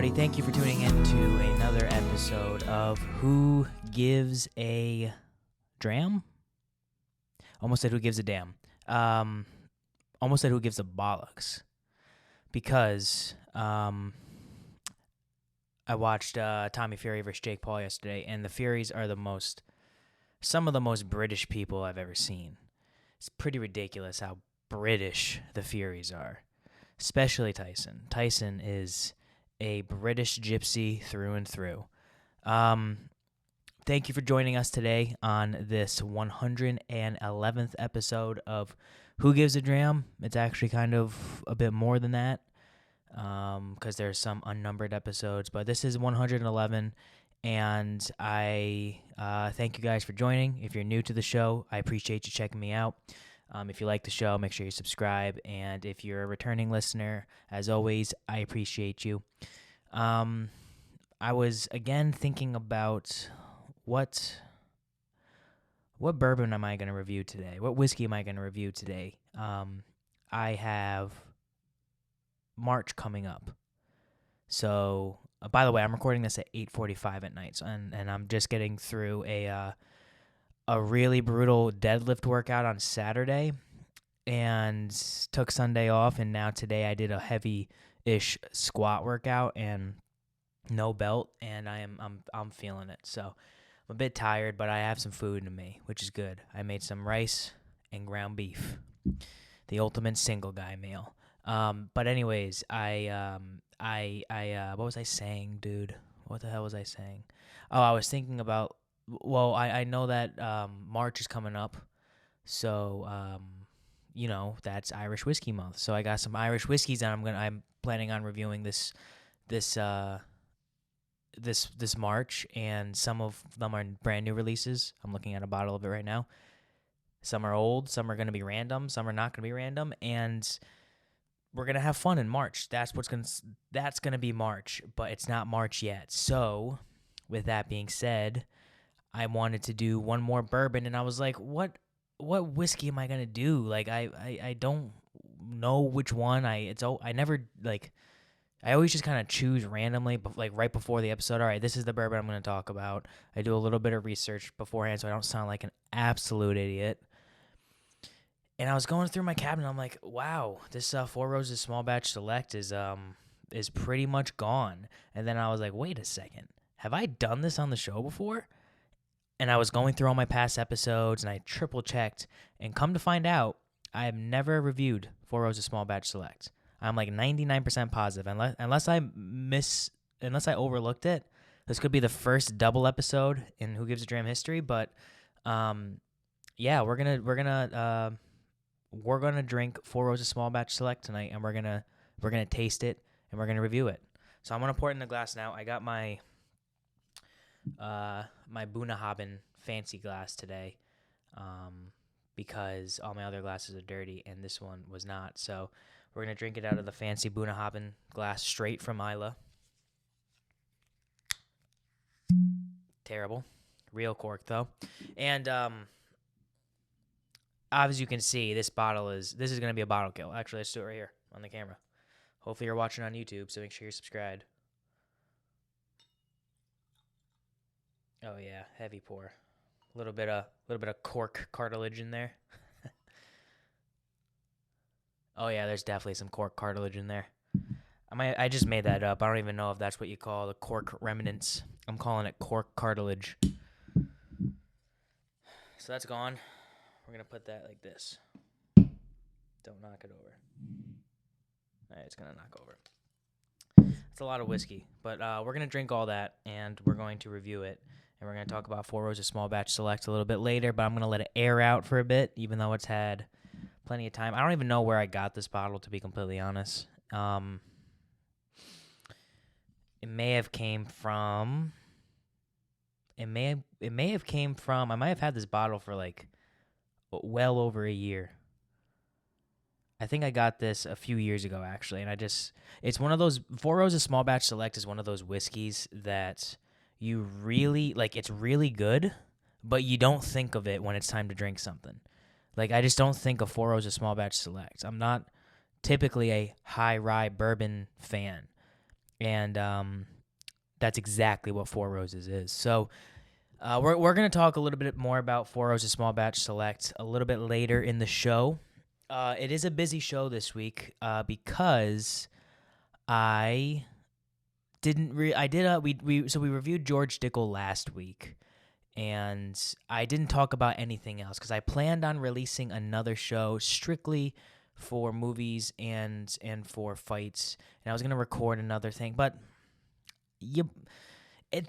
everybody. Thank you for tuning in to another episode of Who Gives a Dram? Almost said Who Gives a Damn. Almost said Who Gives a Bollocks. Because I watched Tommy Fury versus Jake Paul yesterday, and the Furies are some of the most British people I've ever seen. It's pretty ridiculous how British the Furies are, especially Tyson. Tyson is a British gypsy through and through. Thank you for joining us today on this 111th episode of Who Gives a Dram? It's actually kind of a bit more than that because there's some unnumbered episodes, but this is 111, and I thank you guys for joining. If you're new to the show, I appreciate you checking me out. If you like the show, make sure you subscribe. And if you're a returning listener, as always, I appreciate you. I was, again, thinking about what bourbon am I going to review today? What whiskey am I going to review today? I have March coming up. So, by the way, I'm recording this at 8:45 at night, and I'm just getting through a really brutal deadlift workout on Saturday and took Sunday off, and now today I did a heavy-ish squat workout and no belt, and I'm feeling it. So I'm a bit tired, but I have some food in me, which is good. I made some rice and ground beef, the ultimate single guy meal. But anyways, I what was I saying, dude? What the hell was I saying? Oh, I was thinking about. Well, I know that March is coming up, so that's Irish Whiskey Month. So I got some Irish whiskeys, and I'm planning on reviewing this March, and some of them are brand new releases. I'm looking at a bottle of it right now. Some are old, some are going to be random, some are not going to be random, and we're going to have fun in March. That's going to be March, but it's not March yet. So, with that being said, I wanted to do one more bourbon, and I was like, what whiskey am I going to do? Like, I don't know which one. I always just kind of choose randomly, but like right before the episode. All right, this is the bourbon I'm going to talk about. I do a little bit of research beforehand so I don't sound like an absolute idiot. And I was going through my cabinet. I'm like, wow, this Four Roses Small Batch Select is pretty much gone. And then I was like, wait a second, have I done this on the show before? And I was going through all my past episodes, and I triple checked, and come to find out, I have never reviewed Four Roses Small Batch Select. I'm like 99% positive, unless I overlooked it. This could be the first double episode in Who Gives a Dram history, but yeah, we're gonna drink Four Roses Small Batch Select tonight, and we're gonna taste it, and we're gonna review it. So I'm gonna pour it in a glass now. I got my Bunnahabhain fancy glass today, because all my other glasses are dirty, and this one was not. So we're going to drink it out of the fancy Bunnahabhain glass straight from Isla. Terrible. Real cork, though. And as you can see, this is going to be a bottle kill. Actually, let's do it right here on the camera. Hopefully you're watching on YouTube, so make sure you're subscribed. Oh, yeah, heavy pour. A little bit of cork cartilage in there. Oh, yeah, there's definitely some cork cartilage in there. I just made that up. I don't even know if that's what you call the cork remnants. I'm calling it cork cartilage. So that's gone. We're going to put that like this. Don't knock it over. All right, it's going to knock over. It's a lot of whiskey. But we're going to drink all that, and we're going to review it. And we're going to talk about Four Roses Small Batch Select a little bit later, but I'm going to let it air out for a bit, even though it's had plenty of time. I don't even know where I got this bottle, to be completely honest. It may have came from. I might have had this bottle for like well over a year. I think I got this a few years ago, actually, and it's one of those. Four Roses Small Batch Select is one of those whiskeys that you really like. It's really good, but you don't think of it when it's time to drink something. Like, I just don't think of Four Roses Small Batch Select. I'm not typically a high rye bourbon fan. And that's exactly what Four Roses is. So we're going to talk a little bit more about Four Roses Small Batch Select a little bit later in the show. It is a busy show this week because I didn't we reviewed George Dickel last week, and I didn't talk about anything else because I planned on releasing another show strictly for movies and for fights, and I was gonna record another thing, but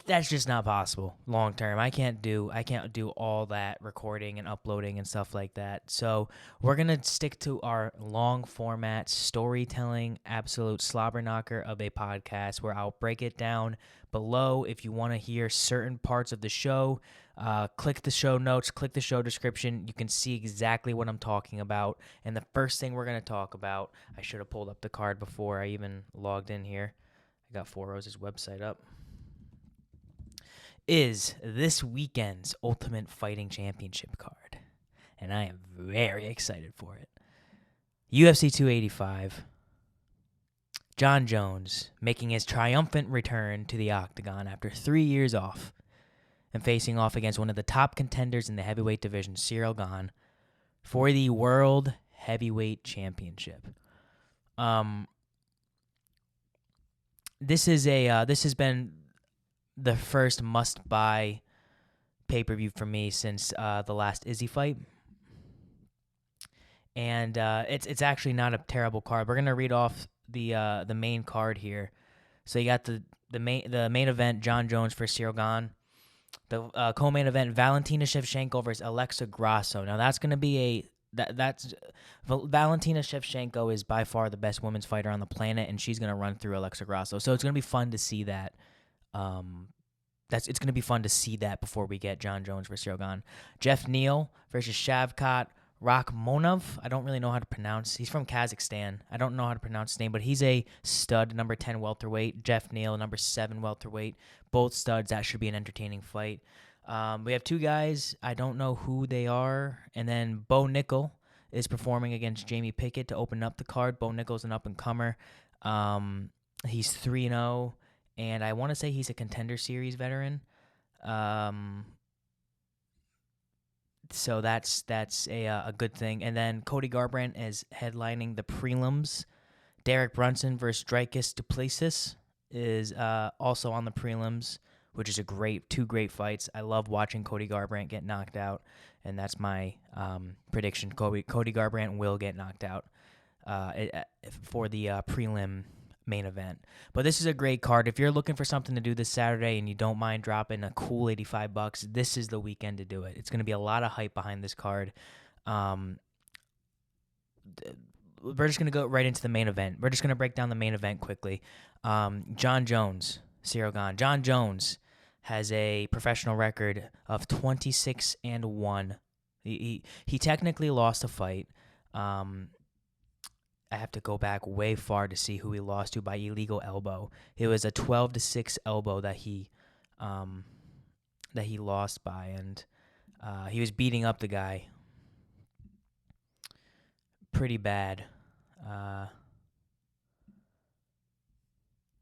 that's just not possible long term. I can't do all that recording and uploading and stuff like that. So we're gonna stick to our long format storytelling, absolute slobber knocker of a podcast where I'll break it down below. If you want to hear certain parts of the show, click the show notes, click the show description. You can see exactly what I'm talking about. And the first thing we're gonna talk about, I should have pulled up the card before I even logged in here. I got Four Roses website up. Is this weekend's Ultimate Fighting Championship card. And I am very excited for it. UFC 285. Jon Jones making his triumphant return to the octagon after 3 years off and facing off against one of the top contenders in the heavyweight division, Ciryl Gane, for the World Heavyweight Championship. This has been the first must-buy pay-per-view for me since the last Izzy fight. And it's actually not a terrible card. We're gonna read off the main card here. So you got the main event, Jon Jones for Ciryl Gane. The co-main event, Valentina Shevchenko versus Alexa Grasso. Now that's gonna be that's Valentina Shevchenko is by far the best women's fighter on the planet, and she's gonna run through Alexa Grasso. So it's gonna be fun to see that. It's going to be fun to see that before we get Jon Jones versus Ciryl Gane. Jeff Neal versus Shavkat Rakhmonov. I don't really know how to pronounce. He's from Kazakhstan. I don't know how to pronounce his name, but he's a stud, number 10 welterweight. Jeff Neal, number 7 welterweight. Both studs. That should be an entertaining fight. We have two guys. I don't know who they are. And then Bo Nickel is performing against Jamie Pickett to open up the card. Bo Nickel's an up-and-comer. He's 3-0. And I want to say he's a Contender Series veteran. So that's a good thing. And then Cody Garbrandt is headlining the prelims. Derek Brunson versus Dricus Duplessis is also on the prelims, which is two great fights. I love watching Cody Garbrandt get knocked out, and that's my prediction. Cody Garbrandt will get knocked out for the prelim main event. But this is a great card. If you're looking for something to do this Saturday and you don't mind dropping a cool $85, this is the weekend to do it. It's going to be a lot of hype behind this card. We're just going to go right into the main event. We're just going to break down the main event quickly. Jon Jones, Ciryl Gane. Jon Jones has a professional record of 26-1. He technically lost a fight. I have to go back way far to see who he lost to by illegal elbow. It was a 12-6 elbow that he lost by, and he was beating up the guy pretty bad.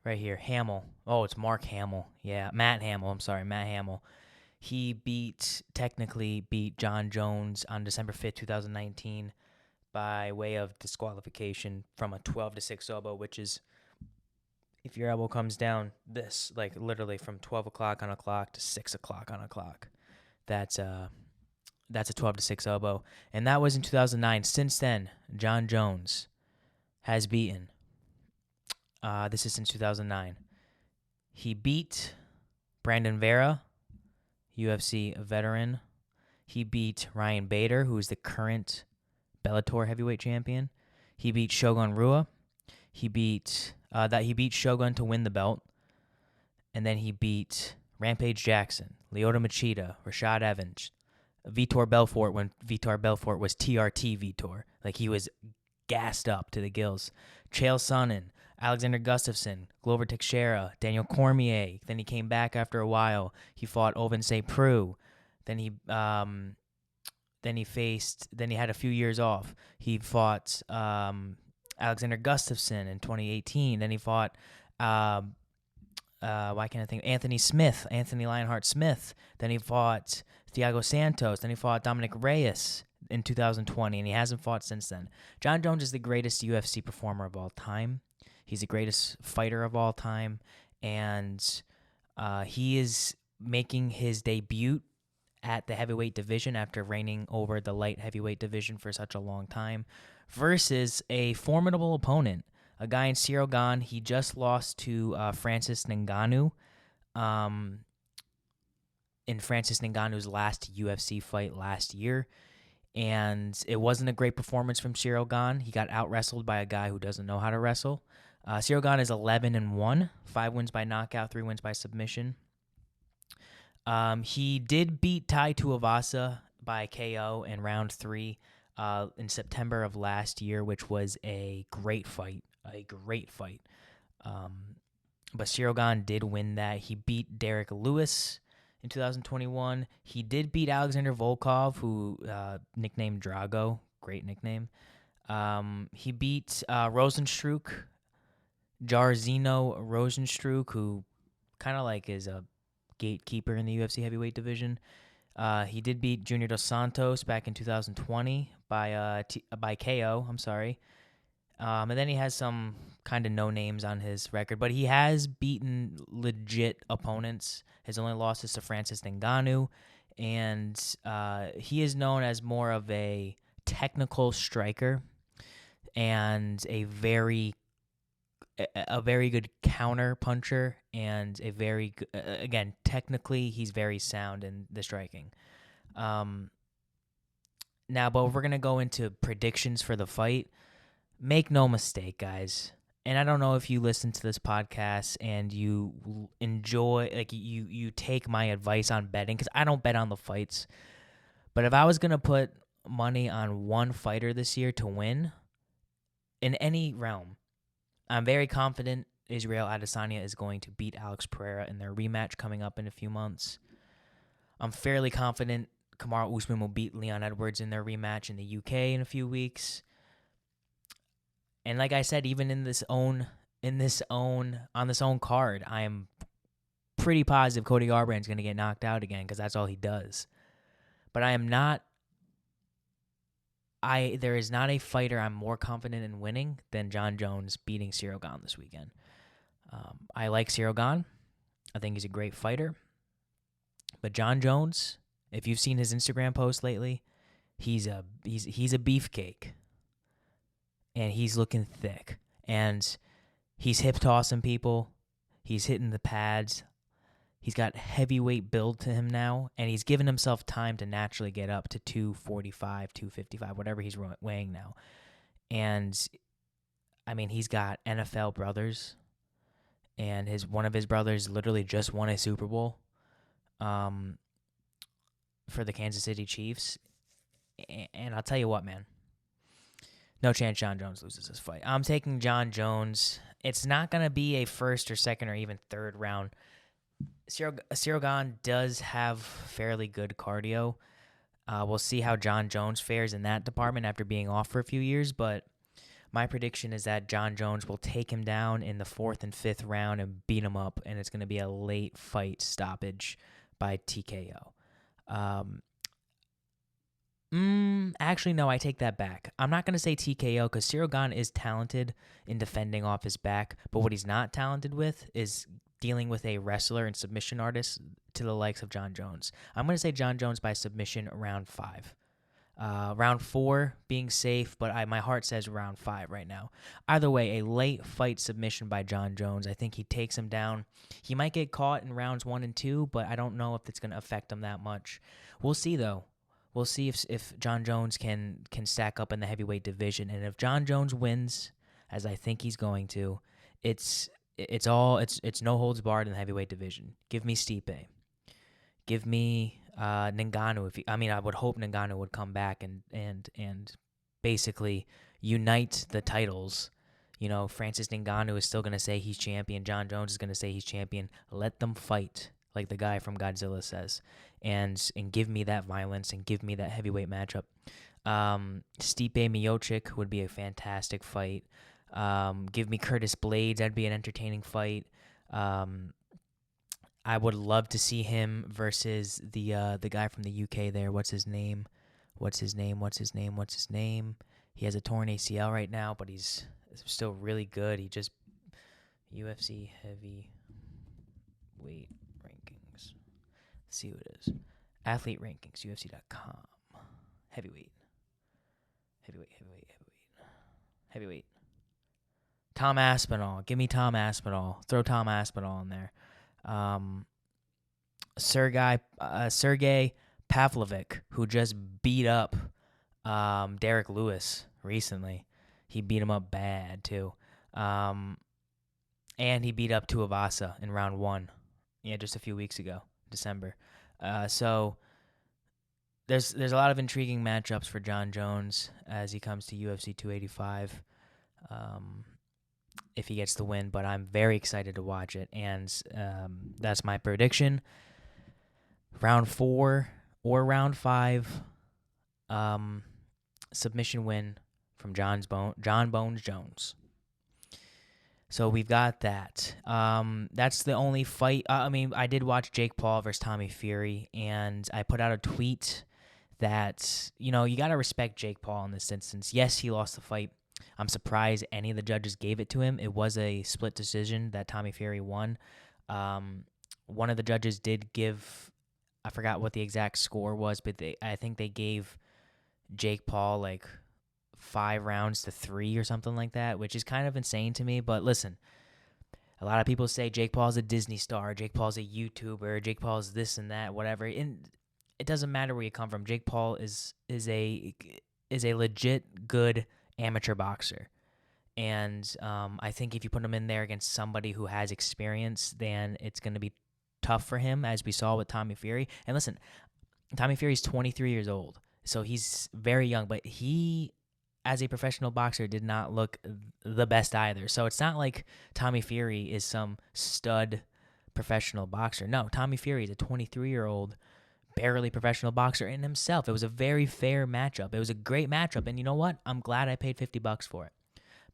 Right here, Hamill. Oh, it's Mark Hamill. Yeah, Matt Hamill. I'm sorry, Matt Hamill. He technically beat Jon Jones on December 5th, 2019. By way of disqualification from a 12-6 elbow, which is if your elbow comes down this, like literally from 12 o'clock on a clock to 6 o'clock on a clock. That's a 12-6 elbow. And that was in 2009. Since then, Jon Jones has beaten. This is since 2009. He beat Brandon Vera, UFC veteran. He beat Ryan Bader, who is the current Bellator heavyweight champion. He beat Shogun Rua. He beat Shogun to win the belt. And then he beat Rampage Jackson, Lyoto Machida, Rashad Evans, Vitor Belfort when Vitor Belfort was TRT Vitor. Like he was gassed up to the gills. Chael Sonnen, Alexander Gustafsson, Glover Teixeira, Daniel Cormier. Then he came back after a while. He fought Ovin St. Preux. Then he had a few years off. He fought Alexander Gustafsson in 2018. Then he fought why can't I think? Anthony Lionheart Smith. Then he fought Thiago Santos. Then he fought Dominic Reyes in 2020, and he hasn't fought since then. Jon Jones is the greatest UFC performer of all time. He's the greatest fighter of all time, and he is making his debut at the heavyweight division after reigning over the light heavyweight division for such a long time, versus a formidable opponent, a guy in Ciryl Gane. He just lost to Francis Ngannou in Francis Ngannou's last UFC fight last year, and it wasn't a great performance from Ciryl Gane. He got out-wrestled by a guy who doesn't know how to wrestle. Ciryl Gane is 11-1, 5 wins by knockout, 3 wins by submission. He did beat Tai Tuivasa by KO in round 3 in September of last year, which was a great fight. But Ciryl Gane did win that. He beat Derek Lewis in 2021. He did beat Alexander Volkov, who nicknamed Drago. Great nickname. He beat Jairzinho Rozenstruik, who kind of like is a gatekeeper in the UFC heavyweight division. He did beat Junior Dos Santos back in 2020 by KO. I'm sorry. And then he has some kind of no names on his record, but he has beaten legit opponents. His only loss is to Francis Ngannou, and he is known as more of a technical striker and a very good counter puncher, and a very again, technically he's very sound in the striking. Now, but we're gonna go into predictions for the fight. Make no mistake, guys, and I don't know if you listen to this podcast and you enjoy, like you take my advice on betting, because I don't bet on the fights. But if I was gonna put money on one fighter this year to win in any realm, I'm very confident Israel Adesanya is going to beat Alex Pereira in their rematch coming up in a few months. I'm fairly confident Kamaru Usman will beat Leon Edwards in their rematch in the UK in a few weeks. And like I said, even on this own card, I am pretty positive Cody Garbrandt's going to get knocked out again, because that's all he does. But there is not a fighter I'm more confident in winning than Jon Jones beating Ciryl Gane this weekend. I like Ciryl Gane. I think he's a great fighter. But Jon Jones, if you've seen his Instagram post lately, he's a beefcake. And he's looking thick. And he's hip tossing people. He's hitting the pads. He's got heavyweight build to him now, and he's given himself time to naturally get up to 245, 255, whatever he's weighing now. And, I mean, he's got NFL brothers, and one of his brothers literally just won a Super Bowl for the Kansas City Chiefs. And I'll tell you what, man. No chance Jon Jones loses this fight. I'm taking Jon Jones. It's not going to be a first or second or even third round. Ciryl Gane does have fairly good cardio. We'll see how Jon Jones fares in that department after being off for a few years, but my prediction is that Jon Jones will take him down in the 4th and 5th round and beat him up, and it's going to be a late fight stoppage by TKO. Actually, no, I take that back. I'm not going to say TKO, because Ciryl Gane is talented in defending off his back, but what he's not talented with is dealing with a wrestler and submission artist to the likes of Jon Jones. I'm going to say Jon Jones by submission round 5. Round 4 being safe, but my heart says round 5 right now. Either way, a late fight submission by Jon Jones. I think he takes him down. He might get caught in rounds 1 and 2, but I don't know if it's going to affect him that much. We'll see, though. We'll see if Jon Jones can stack up in the heavyweight division. And if Jon Jones wins, as I think he's going to, it's no holds barred in the heavyweight division. Give me Stipe. Give me Ngannou. I would hope Ngannou would come back and basically unite the titles. You know, Francis Ngannou is still going to say he's champion. Jon Jones is going to say he's champion. Let them fight, like the guy from Godzilla says, and give me that violence and give me that heavyweight matchup. Stipe Miocic would be a fantastic fight. Give me Curtis Blades. That'd be an entertaining fight. I would love to see him versus the guy from the UK there. What's his name? What's his name? What's his name? What's his name? He has a torn ACL right now, but he's still really good. He just UFC heavyweight rankings. Let's see who it is. Athlete rankings, UFC.com. Heavyweight. Heavyweight. Tom Aspinall. Give me Tom Aspinall. Throw Tom Aspinall in there. Sergey Pavlovich, who just beat up Derek Lewis recently. He beat him up bad, too. And he beat up Tuivasa in round 1. Yeah, just a few weeks ago, December. So there's a lot of intriguing matchups for Jon Jones as he comes to UFC 285. If he gets the win, but I'm very excited to watch it, and that's my prediction. Round 4 or round 5, submission win from Jon Bones Jones. So we've got that. That's the only fight. I did watch Jake Paul versus Tommy Fury, and I put out a tweet that, you got to respect Jake Paul in this instance. Yes, he lost the fight. I'm surprised any of the judges gave it to him. It was a split decision that Tommy Fury won. One of the judges did give, I forgot what the exact score was, but I think they gave Jake Paul like 5 rounds to 3 or something like that, which is kind of insane to me. But listen, a lot of people say Jake Paul's a Disney star, Jake Paul's a YouTuber, Jake Paul's this and that, whatever. And it doesn't matter where you come from. Jake Paul is a legit good amateur boxer. And I think if you put him in there against somebody who has experience, then it's going to be tough for him, as we saw with Tommy Fury. And listen, Tommy Fury's 23 years old, so he's very young, but he, as a professional boxer, did not look the best either. So it's not like Tommy Fury is some stud professional boxer. No, Tommy Fury is a 23-year-old barely professional boxer in himself. It was a very fair matchup. It was a great matchup, and you know what? I'm glad I paid $50 for it.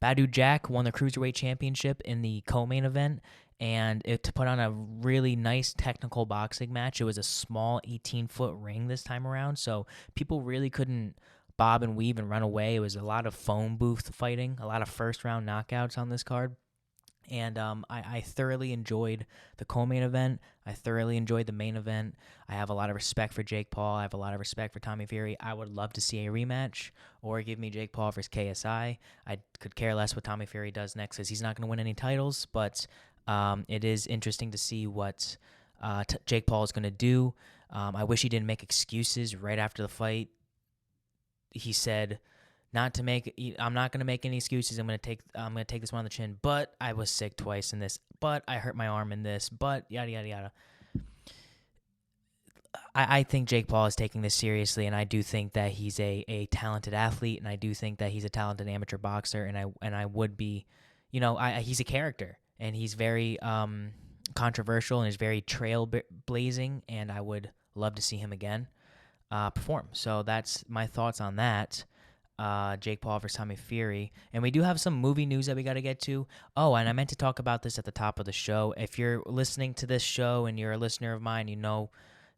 Badu Jack won the Cruiserweight Championship in the co-main event, and to put on a really nice technical boxing match. It was a small 18-foot ring this time around, so people really couldn't bob and weave and run away. It was a lot of phone booth fighting, a lot of first-round knockouts on this card. And I thoroughly enjoyed the co-main event. I thoroughly enjoyed the main event. I have a lot of respect for Jake Paul. I have a lot of respect for Tommy Fury. I would love to see a rematch, or give me Jake Paul versus KSI. I could care less what Tommy Fury does next, because he's not going to win any titles. But it is interesting to see what Jake Paul is going to do. I wish he didn't make excuses right after the fight. He said, I'm not gonna make any excuses. I'm gonna take this one on the chin. But I was sick twice in this. But I hurt my arm in this. But yada yada yada. I think Jake Paul is taking this seriously, and I do think that he's a talented athlete, and I do think that he's a talented amateur boxer, and I would be, he's a character, and he's very controversial, and he's very trailblazing, and I would love to see him again perform. So that's my thoughts on that. Jake Paul versus Tommy Fury. And we do have some movie news that we got to get to. Oh, and I meant to talk about this at the top of the show. If you're listening to this show and you're a listener of mine, you know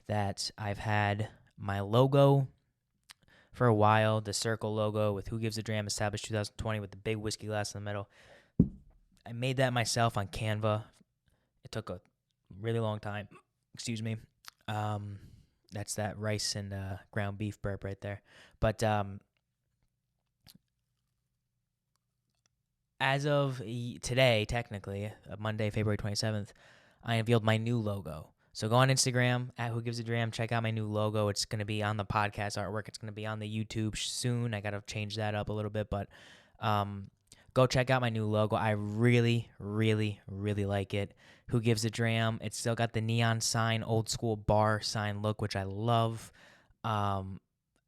that I've had my logo for a while, the circle logo with Who Gives a Dram, established 2020 with the big whiskey glass in the middle. I made that myself on Canva. It took a really long time. Excuse me. That's that rice and ground beef burp right there. But as of today, technically, Monday, February 27th, I unveiled my new logo. So go on Instagram, at Who Gives a Dram, check out my new logo. It's going to be on the podcast artwork. It's going to be on the YouTube soon. I got to change that up a little bit, but go check out my new logo. I really, really, really like it. Who Gives a Dram? It's still got the neon sign, old school bar sign look, which I love.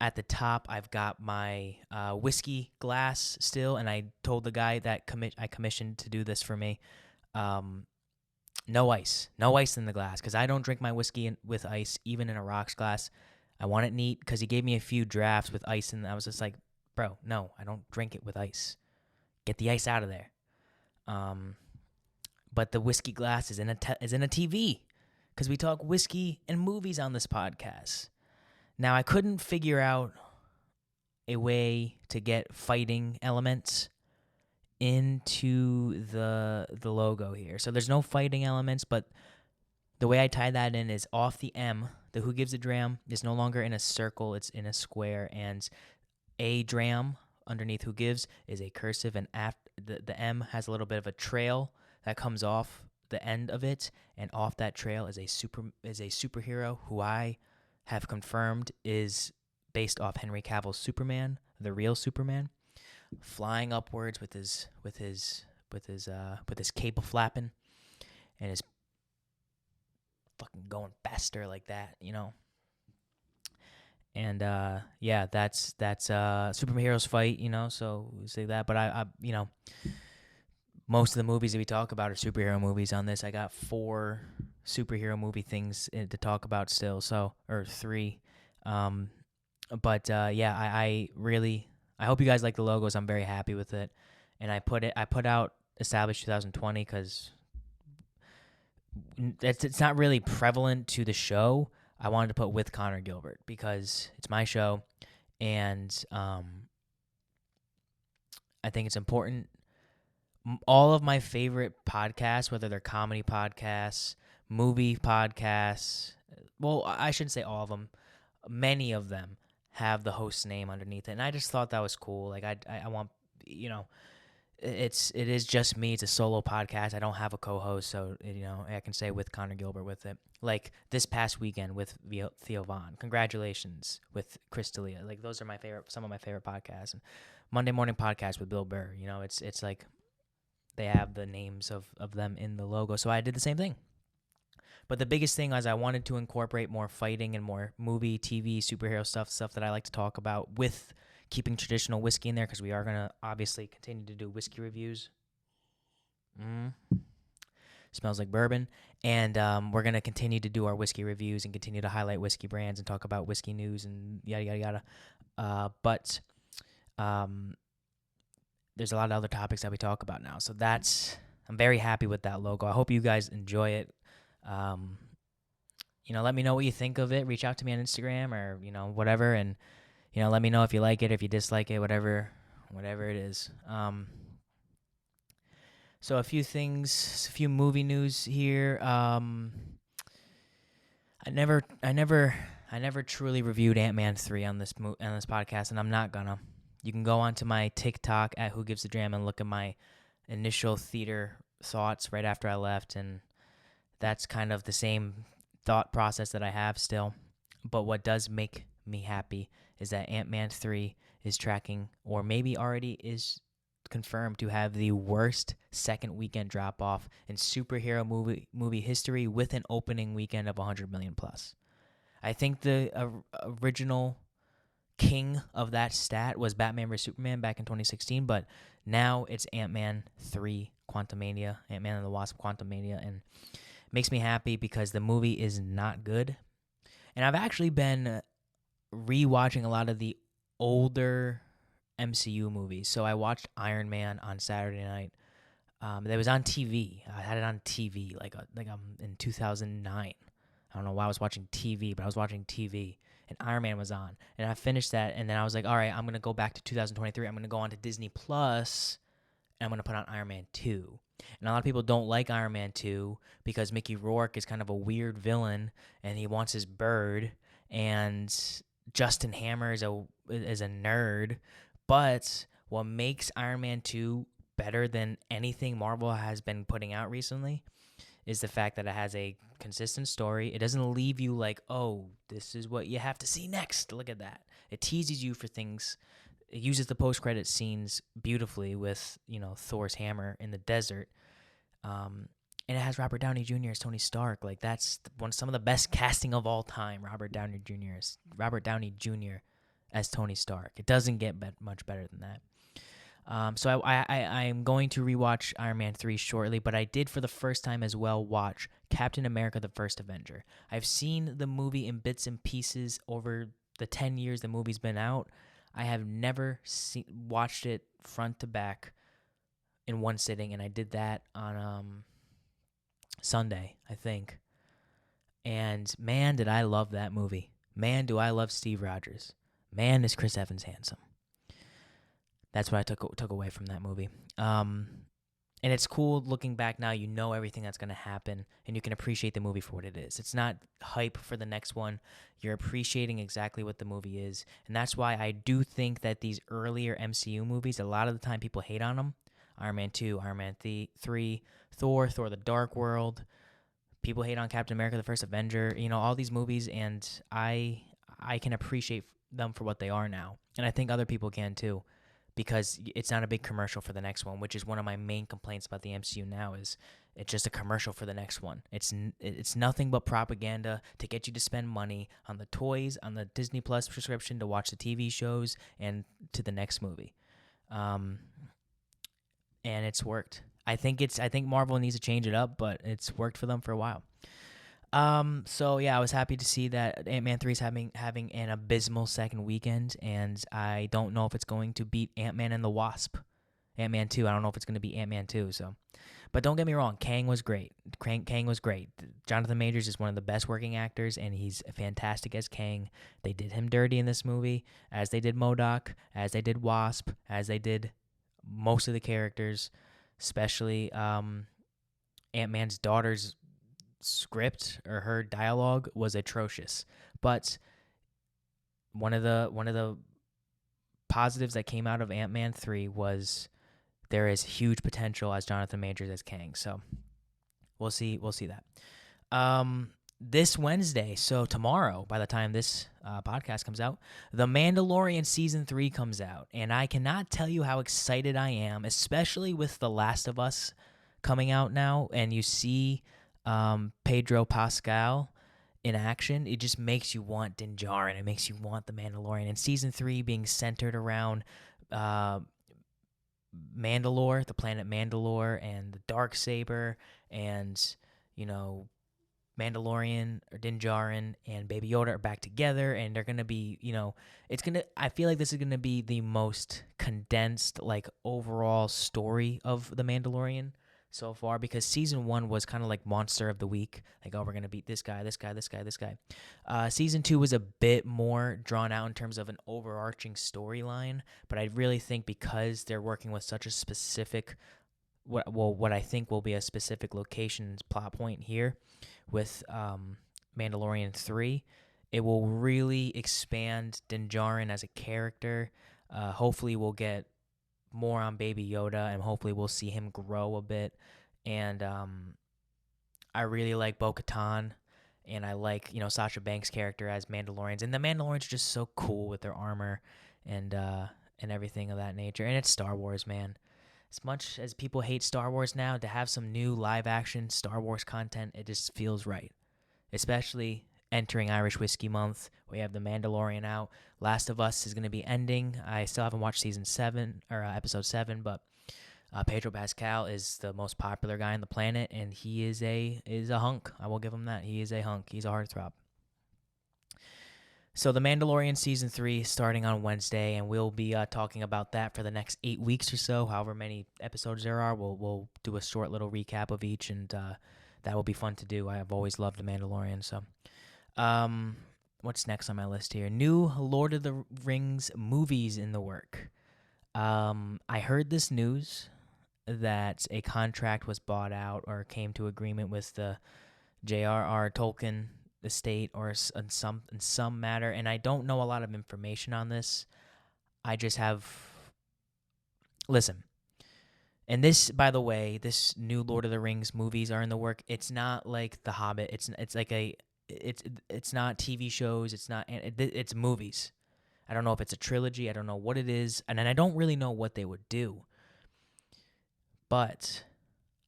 At the top, I've got my whiskey glass still, and I told the guy that I commissioned to do this for me, no ice in the glass, because I don't drink my whiskey with ice, even in a rocks glass. I want it neat, because he gave me a few drafts with ice, and I was just like, bro, no, I don't drink it with ice. Get the ice out of there. But the whiskey glass is in a TV, because we talk whiskey and movies on this podcast. Now, I couldn't figure out a way to get fighting elements into the logo here. So there's no fighting elements, but the way I tie that in is off the M. The Who Gives a Dram is no longer in a circle, it's in a square, and a dram underneath Who Gives is a cursive, and the M has a little bit of a trail that comes off the end of it, and off that trail is a superhero who I have confirmed is based off Henry Cavill's Superman, the real Superman, flying upwards with his cape flapping, and his fucking going faster like that, you know. And yeah, that's superheroes fight, you know. So we say that, but I you know, most of the movies that we talk about are superhero movies. On this, I got 4 superhero movie things to talk about still, so or 3. But yeah, I really hope you guys like the logos. I'm very happy with it, and I put out established 2020 because it's not really prevalent to the show. I wanted to put with Connor Gilbert because it's my show, and I think it's important. All of my favorite podcasts, whether they're comedy podcasts, movie podcasts, well, I shouldn't say all of them. Many of them have the host's name underneath it, and I just thought that was cool. Like I want, you know, it is just me. It's a solo podcast. I don't have a co-host, so you know I can say with Connor Gilbert with it. Like this past weekend with Theo Vaughn. Congratulations with Chris D'Elia. Like those are some of my favorite podcasts. And Monday Morning Podcast with Bill Burr. You know, it's like they have the names of them in the logo. So I did the same thing. But the biggest thing is I wanted to incorporate more fighting and more movie, TV, superhero stuff that I like to talk about with keeping traditional whiskey in there because we are going to obviously continue to do whiskey reviews. Smells like bourbon. And we're going to continue to do our whiskey reviews and continue to highlight whiskey brands and talk about whiskey news and yada, yada, yada. But there's a lot of other topics that we talk about now. So I'm very happy with that logo. I hope you guys enjoy it. You know, let me know what you think of it. Reach out to me on Instagram or, you know, whatever. And, you know, let me know if you like it, if you dislike it, whatever it is. So a few things, a few movie news here. I never truly reviewed Ant-Man 3 on this podcast, and I'm not gonna. You can go onto my TikTok at Who Gives a Dram and look at my initial theater thoughts right after I left, and that's kind of the same thought process that I have still. But what does make me happy is that Ant-Man 3 is tracking, or maybe already is confirmed to have the worst second weekend drop-off in superhero movie history with an opening weekend of 100 million plus. I think the original king of that stat was Batman vs. Superman back in 2016, but now it's Ant-Man 3 Quantumania, Ant-Man and the Wasp Quantumania, and it makes me happy because the movie is not good. And I've actually been rewatching a lot of the older MCU movies. So I watched Iron Man on Saturday night. That was on TV. I had it on TV like in 2009. I don't know why I was watching TV, but I was watching TV, and Iron Man was on. And I finished that, and then I was like, all right, I'm going to go back to 2023. I'm going to go on to Disney Plus, and I'm going to put on Iron Man 2. And a lot of people don't like Iron Man 2 because Mickey Rourke is kind of a weird villain, and he wants his bird, and Justin Hammer is a nerd. But what makes Iron Man 2 better than anything Marvel has been putting out recently is the fact that it has a consistent story. It doesn't leave you like, oh, this is what you have to see next. Look at that. It teases you for things. It uses the post-credit scenes beautifully with, you know, Thor's hammer in the desert. And it has Robert Downey Jr. as Tony Stark. Like, that's some of the best casting of all time. Robert Downey Jr. as Tony Stark. It doesn't get much better than that. So I'm going to rewatch Iron Man 3 shortly, but I did for the first time as well watch Captain America: The First Avenger. I've seen the movie in bits and pieces over the 10 years the movie's been out. I have never watched it front to back in one sitting, and I did that on Sunday, I think. And man, did I love that movie. Man, do I love Steve Rogers. Man, is Chris Evans handsome. That's what I took away from that movie. And it's cool looking back now. You know everything that's going to happen, and you can appreciate the movie for what it is. It's not hype for the next one. You're appreciating exactly what the movie is, and that's why I do think that these earlier MCU movies, a lot of the time people hate on them. Iron Man 2, Iron Man 3, Thor the Dark World. People hate on Captain America, the First Avenger, all these movies, and I can appreciate them for what they are now. And I think other people can too, because it's not a big commercial for the next one, which is one of my main complaints about the MCU now is it's just a commercial for the next one. It's nothing but propaganda to get you to spend money on the toys, on the Disney Plus subscription to watch the TV shows, and to the next movie. And it's worked. I think Marvel needs to change it up, but it's worked for them for a while. So yeah, I was happy to see that Ant-Man 3 is having an abysmal second weekend, and I don't know if it's going to beat Ant-Man and the Wasp. Ant-Man 2, I don't know if it's going to be Ant-Man 2, so. But don't get me wrong, Kang was great. Kang was great. Jonathan Majors is one of the best working actors, and he's fantastic as Kang. They did him dirty in this movie, as they did MODOK, as they did Wasp, as they did most of the characters, especially Ant-Man's daughter's script or her dialogue was atrocious. But one of the positives that came out of Ant-Man 3 was there is huge potential as Jonathan Majors as Kang. So we'll see that. This Wednesday, so tomorrow, by the time this podcast comes out, The Mandalorian Season 3 comes out. And I cannot tell you how excited I am, especially with The Last of Us coming out now. And you see Pedro Pascal in action. It just makes you want Din Djarin. It makes you want The Mandalorian. And Season 3 being centered around Mandalore, the planet Mandalore, and the Darksaber, and, Mandalorian or Din Djarin and Baby Yoda are back together, and they're gonna be, I feel like this is gonna be the most condensed, overall story of the Mandalorian so far, because season 1 was kind of like monster of the week, we're gonna beat this guy. Season 2 was a bit more drawn out in terms of an overarching storyline, but I really think because they're working with such a specific, what I think will be a specific location plot point here with Mandalorian 3, it will really expand Din Djarin as a character. Hopefully we'll get more on Baby Yoda, and hopefully we'll see him grow a bit. And I really like Bo-Katan, and I like Sasha Banks' character as Mandalorians, and the Mandalorians are just so cool with their armor and everything of that nature. And it's Star Wars, man. As much as people hate Star Wars now, to have some new live action Star Wars content, it just feels right. Especially entering Irish Whiskey Month. We have The Mandalorian out. Last of Us is going to be ending. I still haven't watched season 7 or episode 7, but Pedro Pascal is the most popular guy on the planet, and he is a hunk. I will give him that. He is a hunk. He's a heartthrob. So The Mandalorian Season 3 starting on Wednesday, and we'll be talking about that for the next 8 weeks or so, however many episodes there are. We'll do a short little recap of each, and that will be fun to do. I have always loved The Mandalorian. So what's next on my list here? New Lord of the Rings movies in the work. I heard this news that a contract was bought out or came to agreement with the J.R.R. Tolkien estate or in some matter, and I don't know a lot of information on this. I just have listen. And this, by the way, this new Lord of the Rings movies are in the work. It's not like The Hobbit. It's not TV shows. It's movies. I don't know if it's a trilogy. I don't know what it is, and I don't really know what they would do. But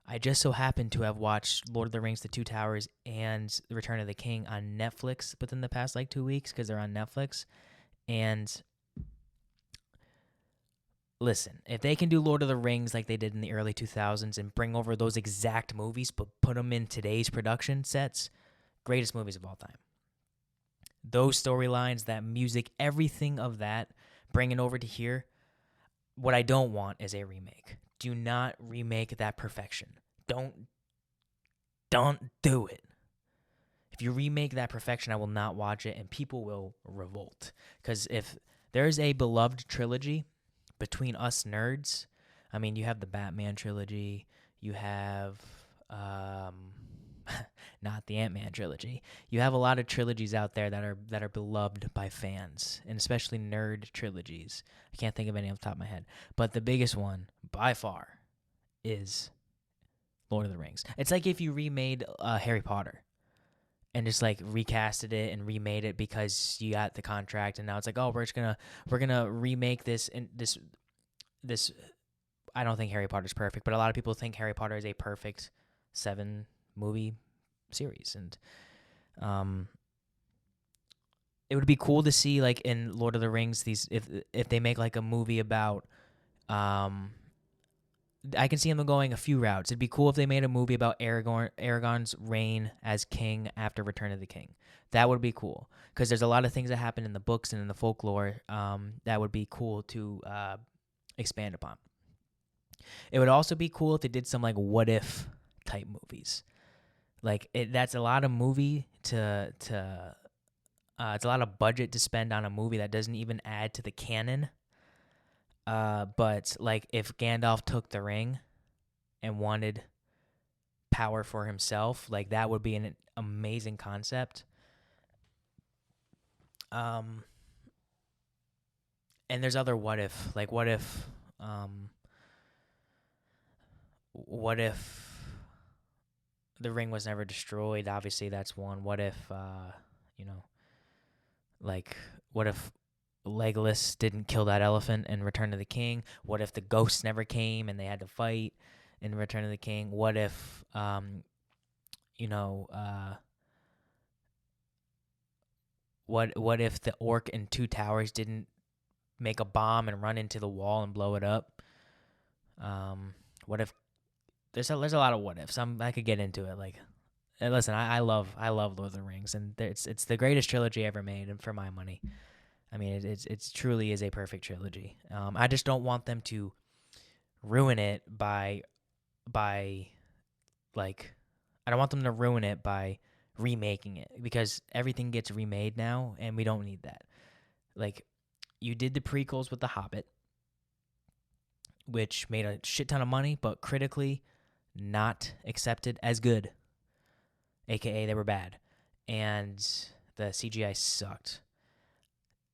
I just so happened to have watched Lord of the Rings, The Two Towers, and The Return of the King on Netflix within the past 2 weeks because they're on Netflix. And listen, if they can do Lord of the Rings like they did in the early 2000s and bring over those exact movies but put them in today's production sets, greatest movies of all time. Those storylines, that music, everything of that, bring it over to here. What I don't want is a remake. Do not remake that perfection. Don't do it. If you remake that perfection, I will not watch it, and people will revolt. Because if there's a beloved trilogy between us nerds, I mean, you have the Batman trilogy, you have not the Ant-Man trilogy. You have a lot of trilogies out there that are beloved by fans, and especially nerd trilogies. I can't think of any off the top of my head, but the biggest one by far is Lord of the Rings. It's like if you remade Harry Potter and just like recasted it and remade it because you got the contract, and now it's like, oh, we're gonna remake this and this. I don't think Harry Potter's perfect, but a lot of people think Harry Potter is a perfect 7-movie series, and it would be cool to see, like, in Lord of the Rings, these if they make like a movie about I can see them going a few routes. It'd be cool if they made a movie about Aragorn's reign as king after Return of the King. That would be cool, because there's a lot of things that happen in the books and in the folklore that would be cool to expand upon. It would also be cool if they did some like what if type movies. Like that's a lot of movie to it's a lot of budget to spend on a movie that doesn't even add to the canon. But like if Gandalf took the ring and wanted power for himself, like that would be an amazing concept. And there's other what if, like what if the ring was never destroyed? Obviously that's one. What if like what if Legolas didn't kill that elephant in Return of the King? What if the ghosts never came and they had to fight in Return of the King? What if what if the orc in Two Towers didn't make a bomb and run into the wall and blow it up? What if there's a lot of what ifs. I could get into it. Like, listen, I love Lord of the Rings, and it's the greatest trilogy ever made, and for my money. I mean, it's truly is a perfect trilogy. I just don't want them to ruin it by like, I don't want them to ruin it by remaking it, because everything gets remade now, and we don't need that. Like, you did the prequels with The Hobbit, which made a shit ton of money, but critically not accepted as good, aka they were bad, and the CGI sucked.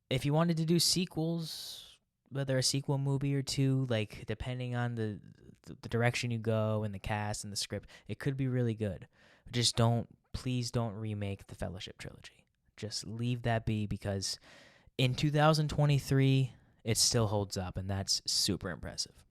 If you wanted to do sequels, whether a sequel movie or two, like depending on the direction you go and the cast and the script, it could be really good. Just please don't remake the Fellowship trilogy. Just leave that be, because in 2023 it still holds up, and that's super impressive.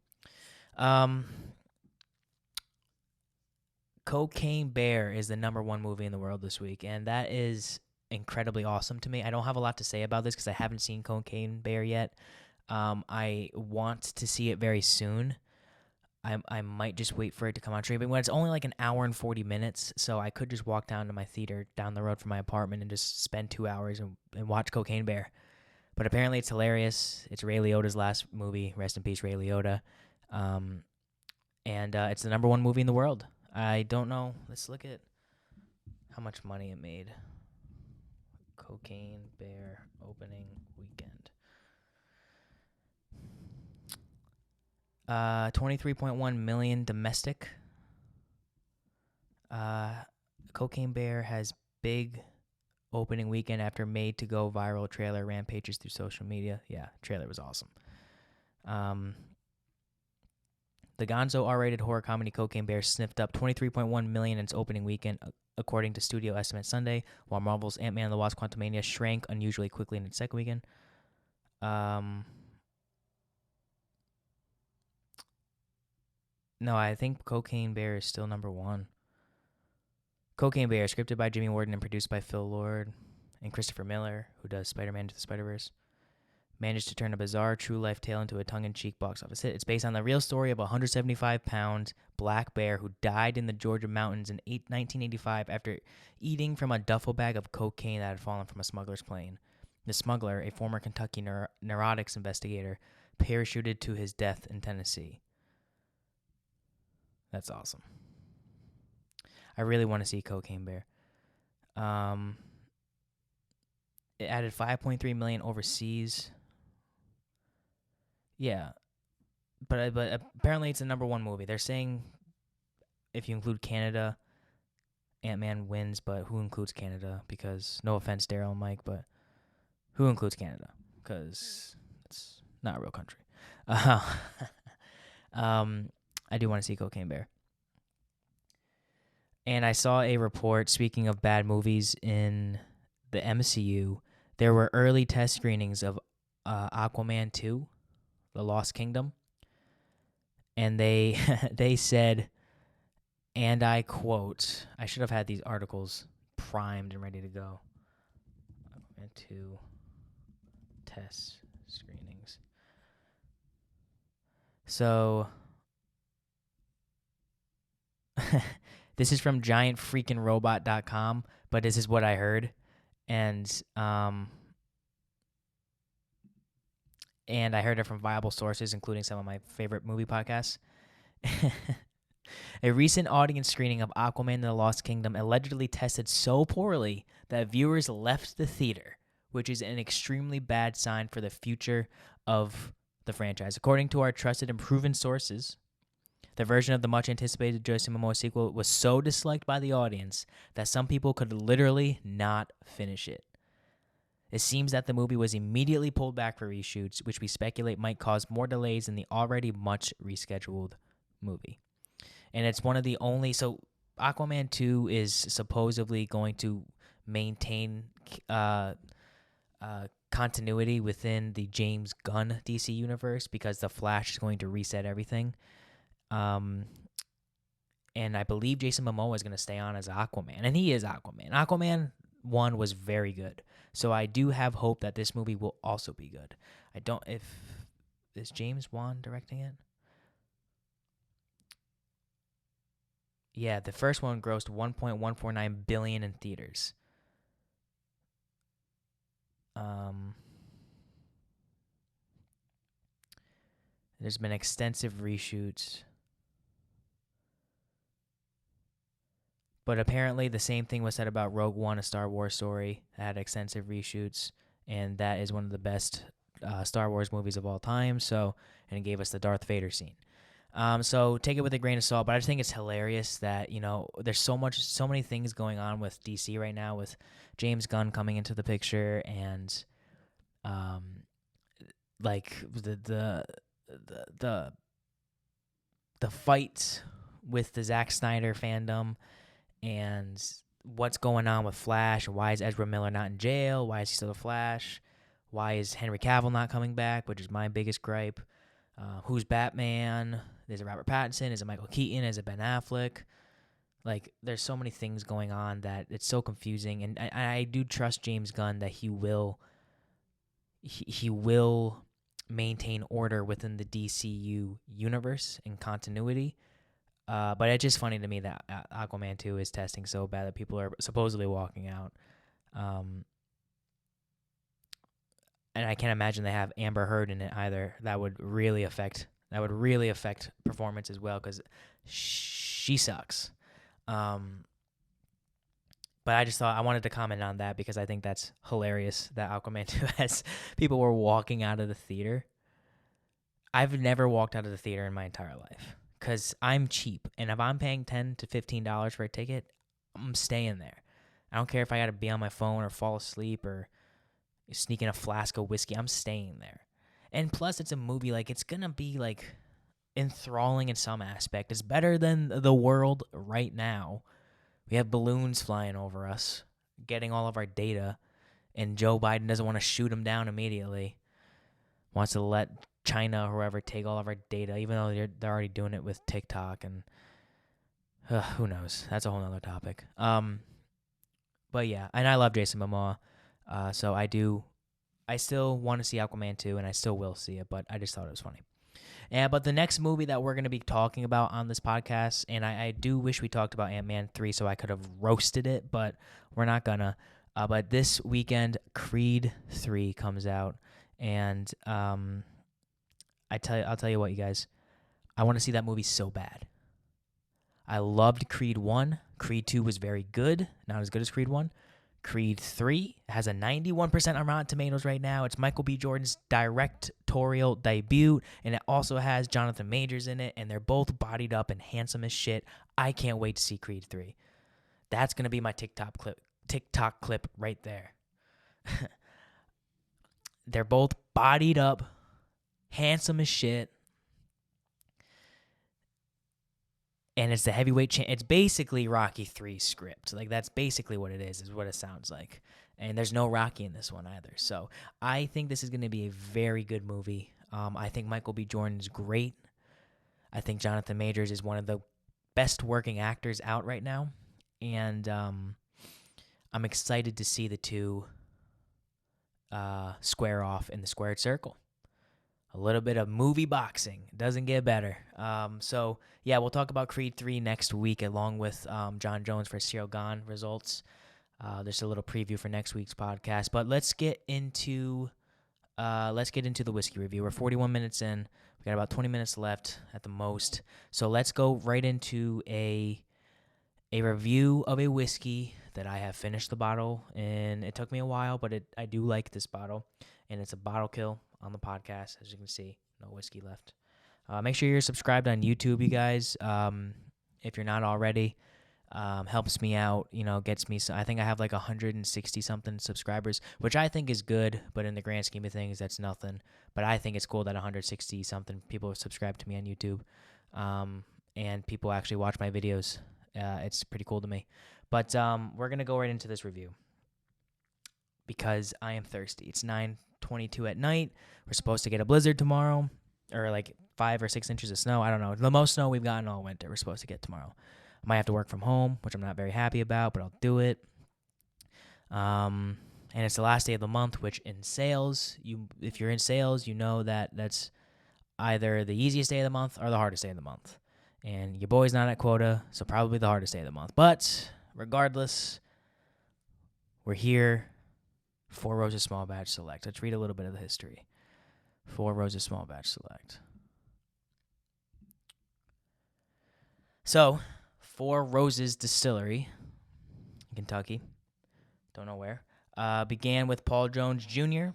Cocaine Bear is the #1 movie in the world this week, and that is incredibly awesome to me. I don't have a lot to say about this because I haven't seen Cocaine Bear yet. I want to see it very soon. I might just wait for it to come on streaming. When it's only like an hour and 40 minutes, so I could just walk down to my theater down the road from my apartment and just spend 2 hours and watch Cocaine Bear. But apparently it's hilarious. It's Ray Liotta's last movie. Rest in peace, Ray Liotta. And it's the #1 movie in the world. I don't know. Let's look at how much money it made. Cocaine Bear opening weekend. 23.1 million domestic. Cocaine Bear has big opening weekend after made to go viral trailer rampages through social media. Yeah, trailer was awesome. The gonzo R-rated horror comedy Cocaine Bear sniffed up 23.1 million in its opening weekend, according to studio estimates Sunday, while Marvel's Ant-Man and the Wasp: Quantumania shrank unusually quickly in its second weekend. No, I think Cocaine Bear is still #1. Cocaine Bear, scripted by Jimmy Warden and produced by Phil Lord and Christopher Miller, who does Spider-Man Into the Spider-Verse, managed to turn a bizarre true-life tale into a tongue-in-cheek box office hit. It's based on the real story of a 175-pound black bear who died in the Georgia mountains in 1985 after eating from a duffel bag of cocaine that had fallen from a smuggler's plane. The smuggler, a former Kentucky neurotics investigator, parachuted to his death in Tennessee. That's awesome. I really want to see Cocaine Bear. It added 5.3 million overseas. Yeah, but apparently it's a number one movie. They're saying if you include Canada, Ant-Man wins, but who includes Canada? Because no offense, Daryl and Mike, but who includes Canada? Because it's not a real country. I do want to see Cocaine Bear. And I saw a report, speaking of bad movies in the MCU, there were early test screenings of Aquaman 2, The Lost Kingdom. And they they said, and I quote, I should have had these articles primed and ready to go. Aquaman 2 test screenings. So this is from giantfreakingrobot.com, but this is what I heard. And I heard it from viable sources, including some of my favorite movie podcasts. A recent audience screening of Aquaman and the Lost Kingdom allegedly tested so poorly that viewers left the theater, which is an extremely bad sign for the future of the franchise. According to our trusted and proven sources, the version of the much-anticipated Jason Momoa sequel was so disliked by the audience that some people could literally not finish it. It seems that the movie was immediately pulled back for reshoots, which we speculate might cause more delays in the already much rescheduled movie. And it's one of the only... So Aquaman 2 is supposedly going to maintain continuity within the James Gunn DC universe because The Flash is going to reset everything. And I believe Jason Momoa is going to stay on as Aquaman. And he is Aquaman. Aquaman 1 was very good. So I do have hope that this movie will also be good. Is James Wan directing it? Yeah, the first one grossed $1.149 billion in theaters. There's been extensive reshoots. But apparently the same thing was said about Rogue One, a Star Wars story. It had extensive reshoots, and that is one of the best Star Wars movies of all time. And it gave us the Darth Vader scene. So take it with a grain of salt, but I just think it's hilarious that, there's so many things going on with DC right now, with James Gunn coming into the picture, and like the fight with the Zack Snyder fandom, and what's going on with Flash. Why is Ezra Miller not in jail? Why is he still the Flash? Why is Henry Cavill not coming back, which is my biggest gripe? Who's Batman? Is it Robert Pattinson? Is it Michael Keaton? Is it Ben Affleck? Like, there's so many things going on that it's so confusing. And I do trust James Gunn that he will maintain order within the DCU universe and continuity. But it's just funny to me that Aquaman 2 is testing so bad that people are supposedly walking out. And I can't imagine they have Amber Heard in it either. That would really affect performance as well, because she sucks. But I just thought I wanted to comment on that because I think that's hilarious that Aquaman 2 has people were walking out of the theater. I've never walked out of the theater in my entire life because I'm cheap. And if I'm paying $10 to $15 for a ticket, I'm staying there. I don't care if I got to be on my phone or fall asleep or sneak in a flask of whiskey. I'm staying there. And plus, it's a movie. Like, it's going to be, like, enthralling in some aspect. It's better than the world right now. We have balloons flying over us, getting all of our data, and Joe Biden doesn't want to shoot them down immediately. Wants to let China or whoever take all of our data, even though they're already doing it with TikTok, and who knows? That's a whole other topic. But yeah, and I love Jason Momoa, so I still want to see Aquaman 2, and I still will see it, but I just thought it was funny. But the next movie that we're going to be talking about on this podcast, and I do wish we talked about Ant-Man 3 so I could have roasted it, but we're not going to. But this weekend, Creed 3 comes out, and I'll tell you what, you guys. I want to see that movie so bad. I loved Creed 1. Creed 2 was very good. Not as good as Creed 1. Creed 3 has a 91% on Rotten Tomatoes right now. It's Michael B. Jordan's directorial debut, and it also has Jonathan Majors in it, and they're both bodied up and handsome as shit. I can't wait to see Creed 3. That's going to be my TikTok clip right there. They're both bodied up, handsome as shit. And it's the heavyweight it's basically Rocky 3 script. Like, that's basically what it is what it sounds like. And there's no Rocky in this one either. So I think this is going to be a very good movie. I think Michael B. Jordan is great. I think Jonathan Majors is one of the best working actors out right now. And I'm excited to see the two square off in the squared circle. A little bit of movie boxing. Doesn't get better. So, yeah, we'll talk about Creed 3 next week along with Jon Jones for Ciryl Gane results. There's a little preview for next week's podcast. But let's get into the whiskey review. We're 41 minutes in. We got about 20 minutes left at the most. So let's go right into a review of a whiskey that I have finished the bottle. And it took me a while, but I do like this bottle. And it's a bottle kill on the podcast. As you can see, no whiskey left. Make sure you're subscribed on YouTube, you guys. If you're not already, helps me out. Gets me. I think I have like 160 something subscribers, which I think is good. But in the grand scheme of things, that's nothing. But I think it's cool that 160 something people have subscribed to me on YouTube, and people actually watch my videos. It's pretty cool to me. But we're gonna go right into this review because I am thirsty. It's 9:22 at night. We're supposed to get a blizzard tomorrow, or like 5 or 6 inches of snow. I don't know. The most snow we've gotten all winter. We're supposed to get tomorrow. I might have to work from home, which I'm not very happy about, but I'll do it. And it's the last day of the month, which in sales, if you're in sales, you know that that's either the easiest day of the month or the hardest day of the month. And your boy's not at quota, so probably the hardest day of the month. But regardless, we're here. Four Roses Small Batch Select. Let's read a little bit of the history. Four Roses Small Batch Select. So, Four Roses Distillery in Kentucky, don't know where, began with Paul Jones Jr.,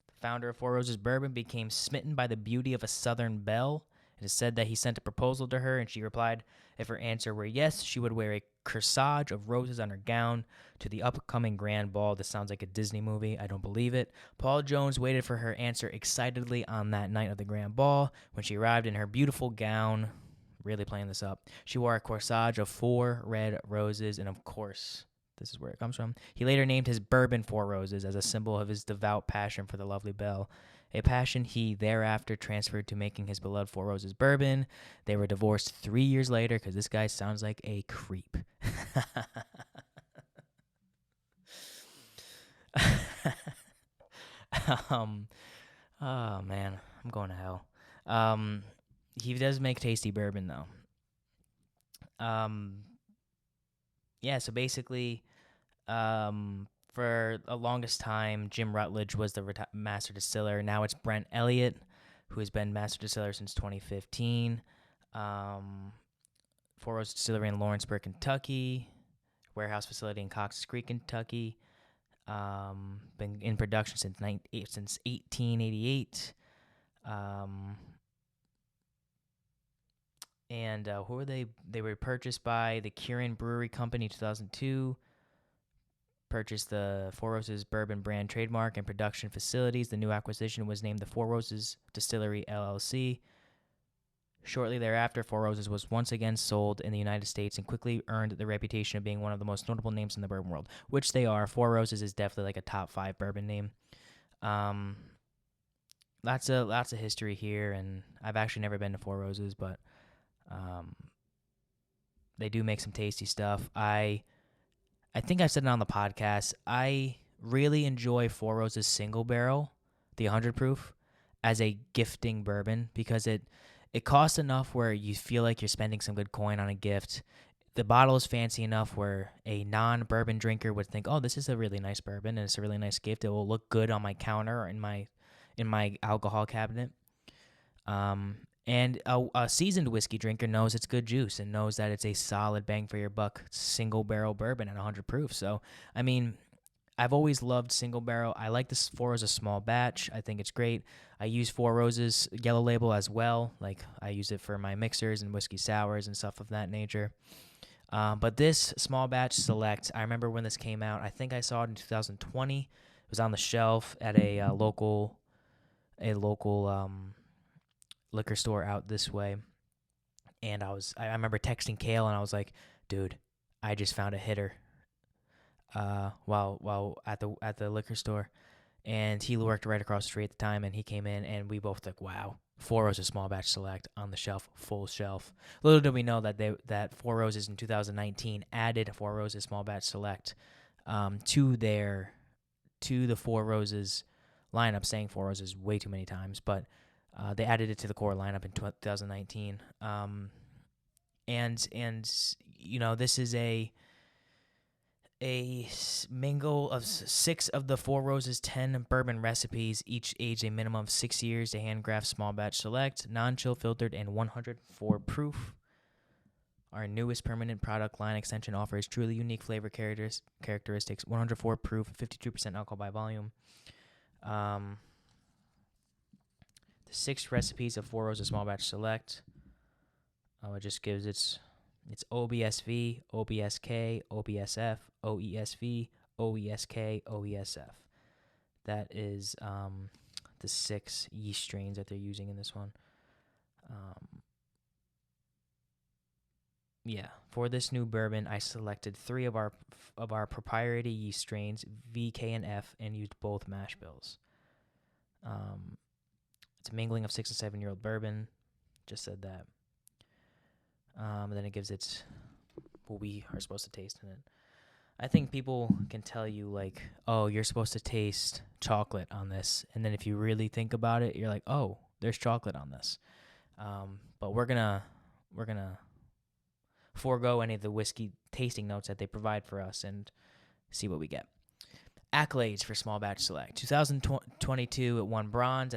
the founder of Four Roses Bourbon, became smitten by the beauty of a Southern belle. It is said that he sent a proposal to her, and she replied if her answer were yes, she would wear a corsage of roses on her gown to the upcoming grand ball. This sounds like a Disney movie. I don't believe it. Paul Jones waited for her answer excitedly on that night of the grand ball. When she arrived in her beautiful gown, really playing this up, she wore a corsage of 4 red roses, and of course, this is where it comes from. He later named his bourbon Four Roses as a symbol of his devout passion for the lovely belle, a passion he thereafter transferred to making his beloved Four Roses bourbon. They were divorced 3 years later because this guy sounds like a creep. Oh, man, I'm going to hell. He does make tasty bourbon, though. Yeah, so basically, for the longest time, Jim Rutledge was the master distiller. Now it's Brent Elliott, who has been master distiller since 2015. Four Roses Distillery in Lawrenceburg, Kentucky. Warehouse facility in Cox's Creek, Kentucky. Been in production since 1888. And who were they? They were purchased by the Kirin Brewery Company in 2002. Purchased the Four Roses Bourbon brand trademark and production facilities. The new acquisition was named the Four Roses Distillery, LLC. Shortly thereafter, Four Roses was once again sold in the United States and quickly earned the reputation of being one of the most notable names in the bourbon world, which they are. Four Roses is definitely like a top 5 bourbon name. Lots of history here, and I've actually never been to Four Roses, but they do make some tasty stuff. I think I've said it on the podcast. I really enjoy Four Roses Single Barrel, the 100 proof, as a gifting bourbon because it costs enough where you feel like you're spending some good coin on a gift. The bottle is fancy enough where a non-bourbon drinker would think, oh, this is a really nice bourbon, and it's a really nice gift. It will look good on my counter or in my alcohol cabinet. And a seasoned whiskey drinker knows it's good juice and knows that it's a solid bang for your buck single barrel bourbon at 100 proof. So, I mean, I've always loved single barrel. I like this Four Roses small batch. I think it's great. I use Four Roses yellow label as well. Like I use it for my mixers and whiskey sours and stuff of that nature. But this small batch select, I remember when this came out. I think I saw it in 2020. It was on the shelf at a local liquor store out this way. And I remember texting Kale and I was like, dude, I just found a hitter. While at the liquor store, and he worked right across the street at the time, and he came in, and we both like, wow, Four Roses small batch select on the shelf, full shelf. Little did we know that Four Roses in 2019 added Four Roses small batch select to the Four Roses lineup, saying Four Roses way too many times, but they added it to the core lineup in 2019. And this is a mingle of 6 of the Four Roses 10 bourbon recipes, each aged a minimum of 6 years to handcraft small batch select, non-chill filtered, and 104 proof. Our newest permanent product line extension offers truly unique flavor characteristics, 104 proof, 52% alcohol by volume. The 6 recipes of Four Roses small batch select. It just gives it's OBSV, OBSK, OBSF, OESV, OESK, OESF. That is the 6 yeast strains that they're using in this one. For this new bourbon, I selected 3 of our proprietary yeast strains, V, K, and F, and used both mash bills. It's a mingling of 6 and 7-year-old bourbon. Just said that. Then it gives it what we are supposed to taste in it. I think people can tell you, like, oh, you're supposed to taste chocolate on this. And then if you really think about it, you're like, oh, there's chocolate on this. But we're gonna forego any of the whiskey tasting notes that they provide for us and see what we get. Accolades for Small Batch Select. 2022, it won bronze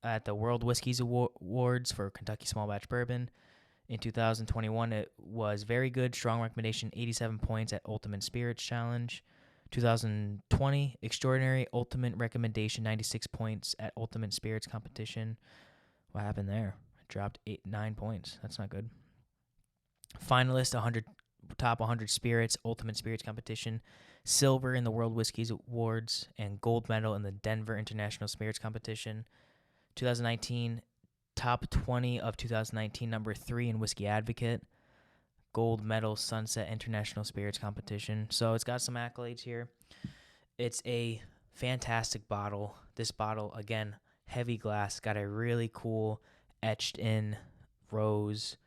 at the World Whiskeys Awards for Kentucky Small Batch Bourbon. In 2021, it was very good, strong recommendation, 87 points at Ultimate Spirits Challenge. 2020, extraordinary ultimate recommendation, 96 points at Ultimate Spirits Competition. What happened there? It dropped 9 points. That's not good. Finalist, top 100 spirits, Ultimate Spirits Competition. Silver in the World Whiskeys Awards and gold medal in the Denver International Spirits Competition. 2019, top 20 of 2019, number 3 in Whiskey Advocate. Gold medal, Sunset International Spirits Competition. So it's got some accolades here. It's a fantastic bottle. This bottle, again, heavy glass, got a really cool etched in rose,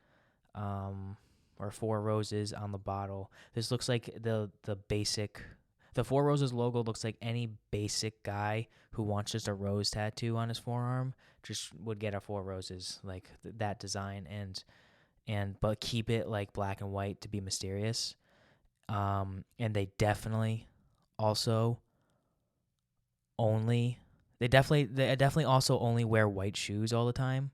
or 4 roses on the bottle. This looks like the Four Roses logo looks like any basic guy who wants just a rose tattoo on his forearm just would get a 4 roses, like that design, but keep it like black and white to be mysterious. And they definitely also also only wear white shoes all the time.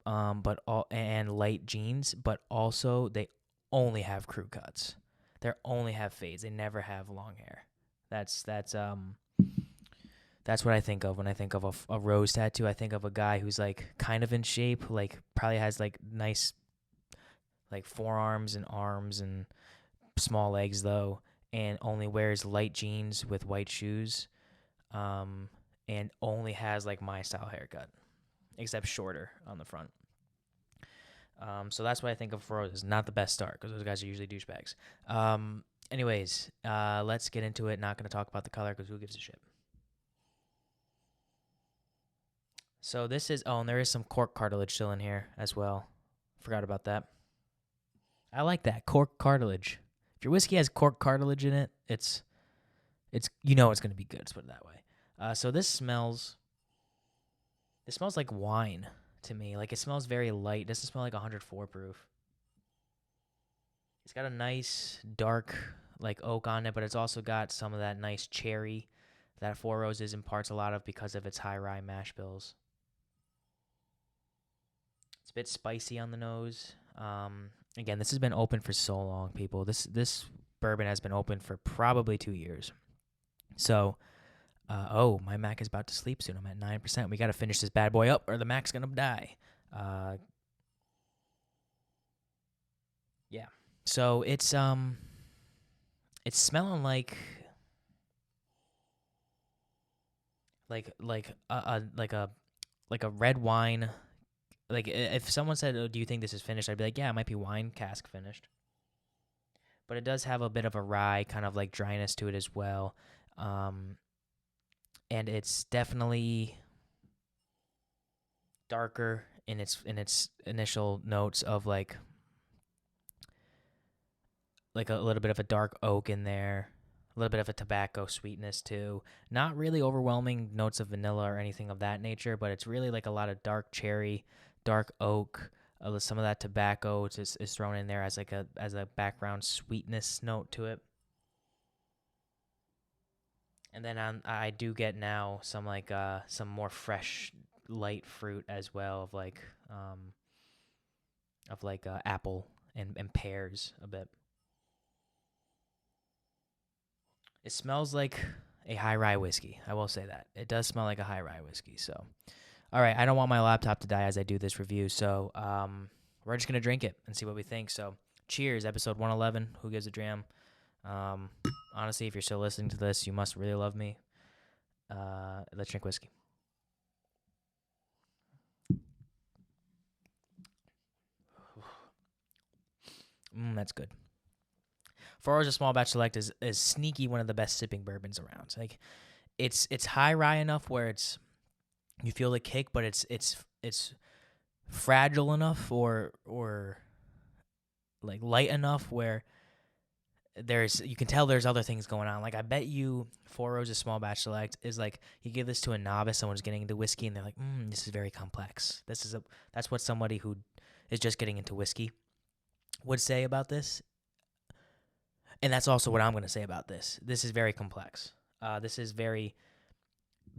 And light jeans, but also they only have crew cuts. They only have fades. They never have long hair. That's what I think of when I think of a rose tattoo. I think of a guy who's like kind of in shape, like probably has like nice like forearms and arms and small legs though, and only wears light jeans with white shoes, and only has like my style haircut, except shorter on the front. So that's what I think of for roses. Not the best start because those guys are usually douchebags. Anyways, let's get into it. Not going to talk about the color because who gives a shit. So this is, and there is some cork cartilage still in here as well. Forgot about that. I like that, cork cartilage. If your whiskey has cork cartilage in it, it's it's going to be good. Let's put it that way. So this smells like wine to me. Like it smells very light. It doesn't smell like 104 proof. It's got a nice dark like oak on it, but it's also got some of that nice cherry that Four Roses imparts a lot of because of its high rye mash bills. It's a bit spicy on the nose. Again, this has been open for so long, people. This bourbon has been open for probably 2 years. So, my Mac is about to sleep soon. I'm at 9%. We got to finish this bad boy up or the Mac's going to die. Yeah. So it's smelling like a red wine. Like if someone said, "Oh, do you think this is finished?" I'd be like, "Yeah, it might be wine cask finished." But it does have a bit of a rye kind of like dryness to it as well. And it's definitely darker in its initial notes of like a little bit of a dark oak in there, a little bit of a tobacco sweetness too. Not really overwhelming notes of vanilla or anything of that nature, but it's really like a lot of dark cherry, dark oak. Some of that tobacco is thrown in there as a background sweetness note to it. And then I do get now some some more fresh light fruit as well of apple and pears a bit. It smells like a high rye whiskey. I will say that. It does smell like a high rye whiskey. So, all right, I don't want my laptop to die as I do this review. So, we're just going to drink it and see what we think. So, cheers, episode 111. Who Gives a Dram? Honestly, if you're still listening to this, you must really love me. Let's drink whiskey. That's good. 4 Hours of Small Batch Select is sneaky one of the best sipping bourbons around. Like, it's high rye enough where you feel the kick, but it's fragile enough or like light enough where you can tell there's other things going on. Like, I bet you 4 Rows of Small Batch Select is like, you give this to a novice, someone's getting into whiskey, and they're like, this is very complex. That's what somebody who is just getting into whiskey would say about this. And that's also what I'm going to say about this. This is very complex. This is very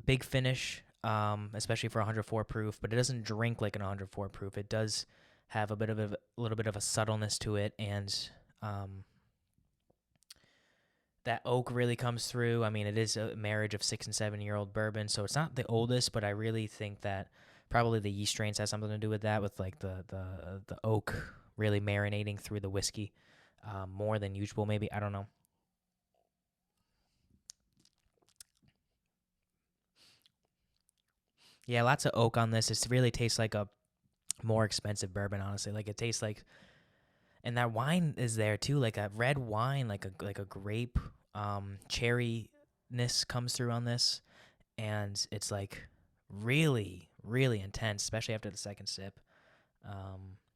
big finish, especially for 104 proof, but it doesn't drink like an 104 proof. It does have a little bit of a subtleness to it, and that oak really comes through. I mean, it is a marriage of 6 and 7 year old bourbon, so it's not the oldest, but I really think that probably the yeast strains has something to do with that, with like the oak really marinating through the whiskey more than usual, maybe. I don't know. Yeah, lots of oak on this. It really tastes like a more expensive bourbon, honestly. Like, it tastes like, and that wine is there too, like a red wine, like a grape, cherryness comes through on this, and it's like really, really intense, especially after the second sip.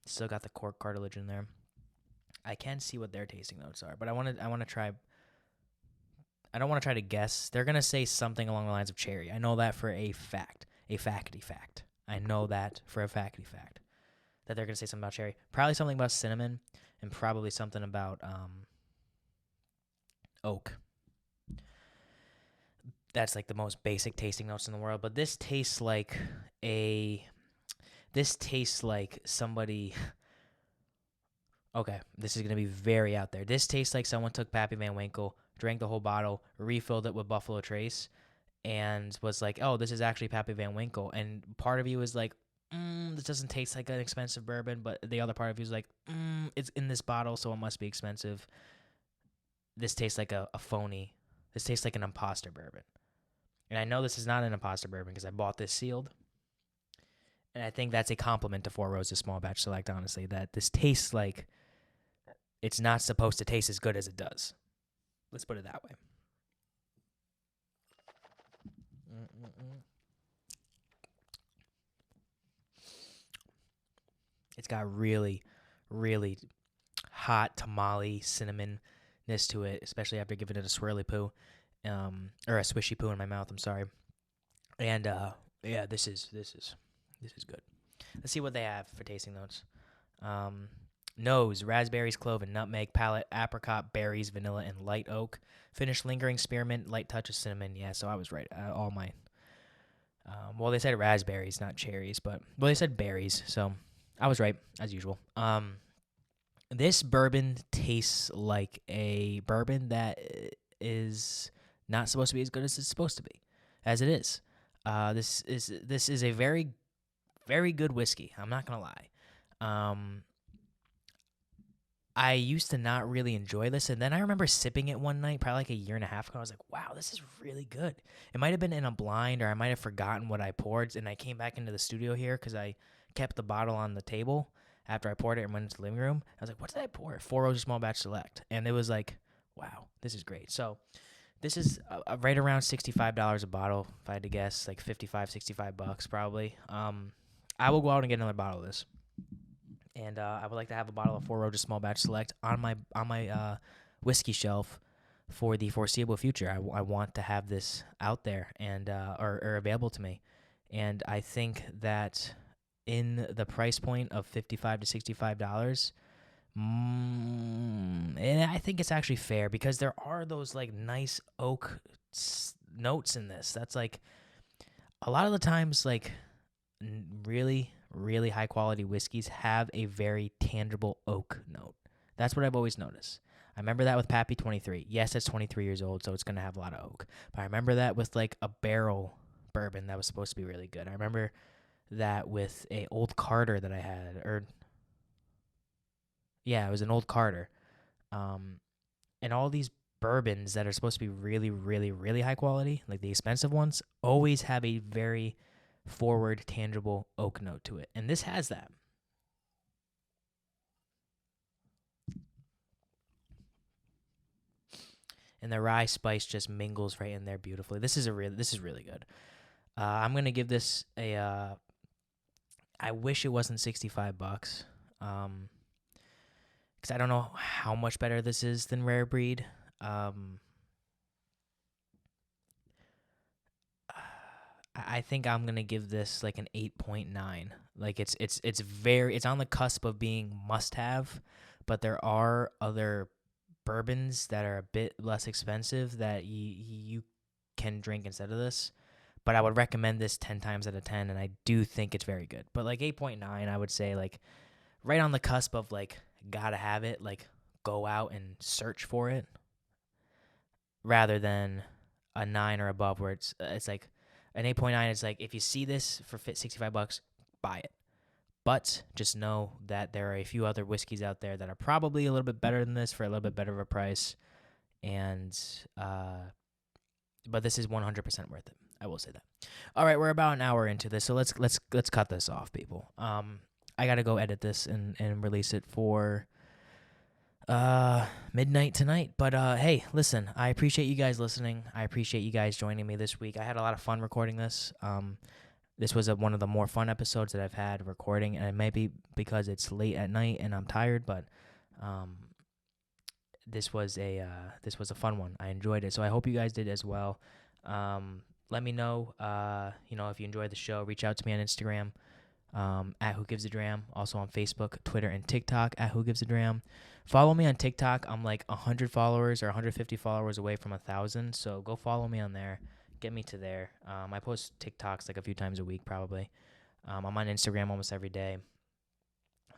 Still got the cork cartilage in there. I can see what their tasting notes are, but I want to try. I don't want to try to guess. They're gonna say something along the lines of cherry. I know that for a fact, a facty fact. I know that for a facty fact that they're gonna say something about cherry. Probably something about cinnamon, and probably something about oak. That's like the most basic tasting notes in the world. But this tastes like somebody. Okay, this is going to be very out there. This tastes like someone took Pappy Van Winkle, drank the whole bottle, refilled it with Buffalo Trace, and was like, oh, this is actually Pappy Van Winkle. And part of you is like, this doesn't taste like an expensive bourbon, but the other part of you is like, it's in this bottle, so it must be expensive. This tastes like a phony. This tastes like an imposter bourbon. And I know this is not an imposter bourbon because I bought this sealed. And I think that's a compliment to 4 Rows of Small Batch Select, honestly, that this tastes like it's not supposed to taste as good as it does. Let's put it that way. It's got really, really hot tamale cinnamonness to it, especially after giving it a swirly poo, or a swishy poo in my mouth. I'm sorry. And yeah, this is good. Let's see what they have for tasting notes. Nose, raspberries, clove, and nutmeg. Palate, apricot, berries, vanilla, and light oak. Finish, lingering spearmint, light touch of cinnamon. Yeah, so I was right. All my, well, they said raspberries, not cherries, but, well, they said berries, so I was right, as usual. This bourbon tastes like a bourbon that is not supposed to be as good as it's supposed to be, as it is. This is a very, very good whiskey. I'm not gonna lie. I used to not really enjoy this, and then I remember sipping it one night, probably like a year and a half ago. I was like, wow, this is really good. It might have been in a blind, or I might have forgotten what I poured, and I came back into the studio here because I kept the bottle on the table after I poured it and went into the living room. I was like, what did I pour? Four Roses Small Batch Select. And it was like, wow, this is great. So this is right around $65 a bottle, if I had to guess, like 55, 65 bucks probably. I will go out and get another bottle of this. And I would like to have a bottle of Four Roses Small Batch Select on my whiskey shelf for the foreseeable future. I want to have this out there and or available to me, and I think that in the price point of $55 to $65, and I think it's actually fair because there are those like nice oak notes in this. That's like a lot of the times like really really high quality whiskeys have a very tangible oak note. That's what I've always noticed. I remember that with Pappy 23. Yes, it's 23 years old, so it's going to have a lot of oak. But I remember that with like a barrel bourbon that was supposed to be really good. I remember that with a Old Carter that I had, or yeah, it was an Old Carter. And all these bourbons that are supposed to be really, really, really high quality, like the expensive ones, always have a very forward, tangible oak note to it. And this has that. And the rye spice just mingles right in there beautifully. This is really good. I'm gonna give this a. I wish it wasn't $65, because I don't know how much better this is than Rare Breed. I think I'm gonna give this like an 8.9. Like it's on the cusp of being must have, but there are other bourbons that are a bit less expensive that you can drink instead of this. But I would recommend this 10 times out of 10, and I do think it's very good. But like 8.9, I would say like right on the cusp of like gotta have it, like go out and search for it, rather than a 9 or above where it's like an 8.9 is like if you see this for $65, buy it. But just know that there are a few other whiskeys out there that are probably a little bit better than this for a little bit better of a price, and but this is 100% worth it. I will say that. All right, we're about an hour into this, so let's cut this off, people. I gotta go edit this and release it for midnight tonight. But hey, listen, I appreciate you guys listening. I appreciate you guys joining me this week. I had a lot of fun recording this. This was one of the more fun episodes that I've had recording, and it may be because it's late at night and I'm tired, but this was a fun one. I enjoyed it, so I hope you guys did as well. Let me know, if you enjoyed the show. Reach out to me on Instagram at Who Gives A Dram. Also on Facebook, Twitter, and TikTok at Who Gives A Dram. Follow me on TikTok. I'm like 100 followers or 150 followers away from 1,000, so go follow me on there. Get me to there. I post TikToks like a few times a week probably. I'm on Instagram almost every day.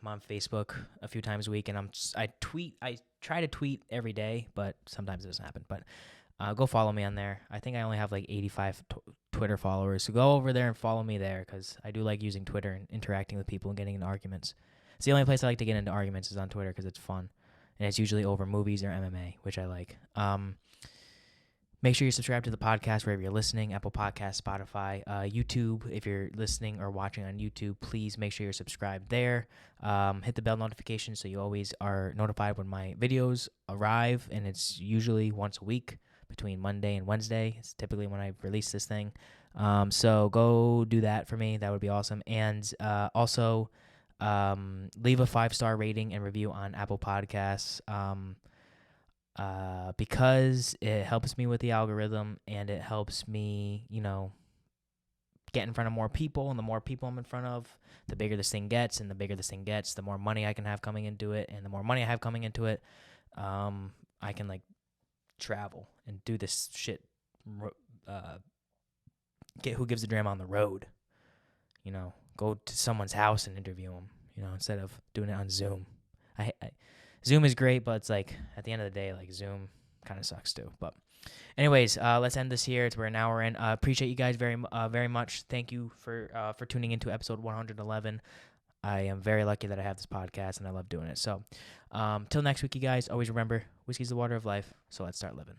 I'm on Facebook a few times a week, and I try to tweet every day, but sometimes it doesn't happen. But go follow me on there. I think I only have like 85 Twitter followers, so go over there and follow me there because I do like using Twitter and interacting with people and getting into arguments. It's the only place I like to get into arguments is on Twitter because it's fun, and it's usually over movies or MMA, which I like. Make sure you subscribe to the podcast wherever you're listening, Apple Podcasts, Spotify, YouTube. If you're listening or watching on YouTube, please make sure you're subscribed there. Hit the bell notification so you always are notified when my videos arrive, and it's usually once a week between Monday and Wednesday. It's typically when I release this thing. So go do that for me. That would be awesome. And also leave a 5-star rating and review on Apple Podcasts. Because it helps me with the algorithm and it helps me, get in front of more people, and the more people I'm in front of, the bigger this thing gets, and the bigger this thing gets, the more money I can have coming into it, and the more money I have coming into it, I can like travel and do this shit, get Who Gives a Dram on the road, go to someone's house and interview them, instead of doing it on Zoom. Zoom is great, but it's like at the end of the day, like Zoom, kind of sucks too. But anyways, let's end this here. We're an hour in. Appreciate you guys very much. Thank you for tuning into episode 111. I am very lucky that I have this podcast and I love doing it. So, till next week, you guys, always remember, whiskey's the water of life. So let's start living.